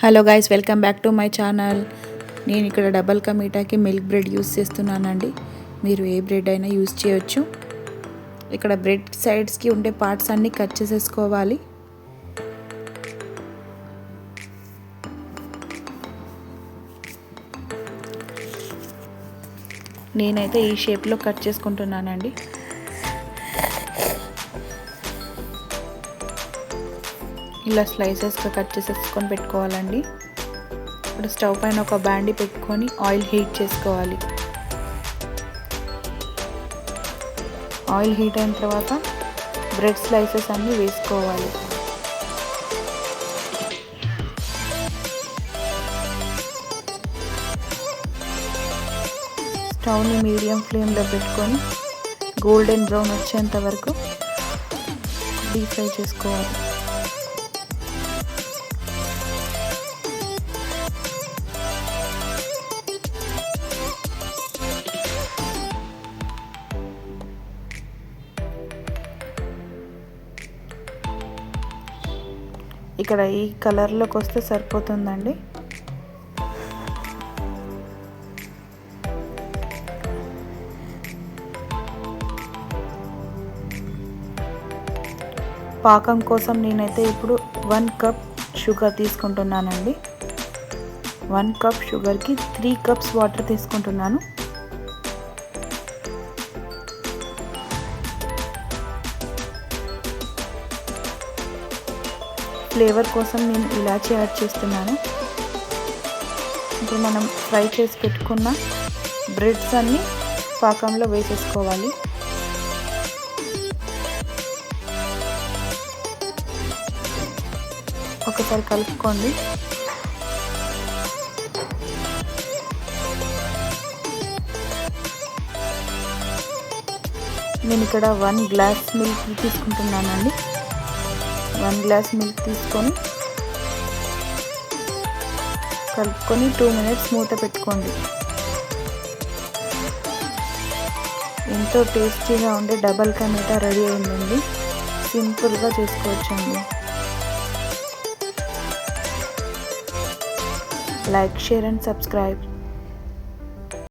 Hello guys, welcome back to my channel. నేను ఇక్కడ double కా మీఠాకి మిల్క్ బ్రెడ్ యూస్ చేస్తున్నానండి. మీరు ఏ బ్రెడ్ అయినా యూస్ చేయొచ్చు. ఇక్కడ బ్రెడ్ సైడ్స్కి ఉండే పార్ట్స్ అన్నీ కట్ చేసేసుకోవాలి. నేనైతే ఈ షేప్లో కట్ చేసుకుంటున్నానండి. ఇలా స్లైసెస్గా కట్ చేసేసుకొని పెట్టుకోవాలండి. ఇప్పుడు స్టవ్ పైన ఒక బాండీ పెట్టుకొని ఆయిల్ హీట్ చేసుకోవాలి. ఆయిల్ హీట్ అయిన తర్వాత బ్రెడ్ స్లైసెస్ అన్నీ వేసుకోవాలి. స్టవ్ని మీడియం ఫ్లేమ్లో పెట్టుకొని గోల్డెన్ బ్రౌన్ వచ్చేంత వరకు డీప్ ఫ్రై చేసుకోవాలి. ఇక్కడ ఈ కలర్లోకి వస్తే సరిపోతుందండి. పాకం కోసం నేనైతే ఇప్పుడు 1 కప్ షుగర్ తీసుకుంటున్నానండి. 1 కప్ షుగర్కి 3 కప్స్ వాటర్ తీసుకుంటున్నాను. ఫ్లేవర్ కోసం నేను ఇలాచీ యాడ్ చేస్తున్నాను. ఇప్పుడు మనం ఫ్రై చేసి పెట్టుకున్న బ్రెడ్స్ అన్నీ పాకంలో వేసేసుకోవాలి. ఒకసారి కలుపుకోండి. నేను ఇక్కడ 1 గ్లాస్ మిల్క్ తీసుకుంటున్నానండి. 1 గ్లాస్ మిల్క్ తీసుకొని కలుపుకొని 2 మినిట్స్ మూత పెట్టుకోండి. ఎంతో టేస్టీగా ఉండే డబల్ కా మీఠా రెడీ అయిందండి. సింపుల్గా చేసుకోవచ్చండి. Like, share and subscribe.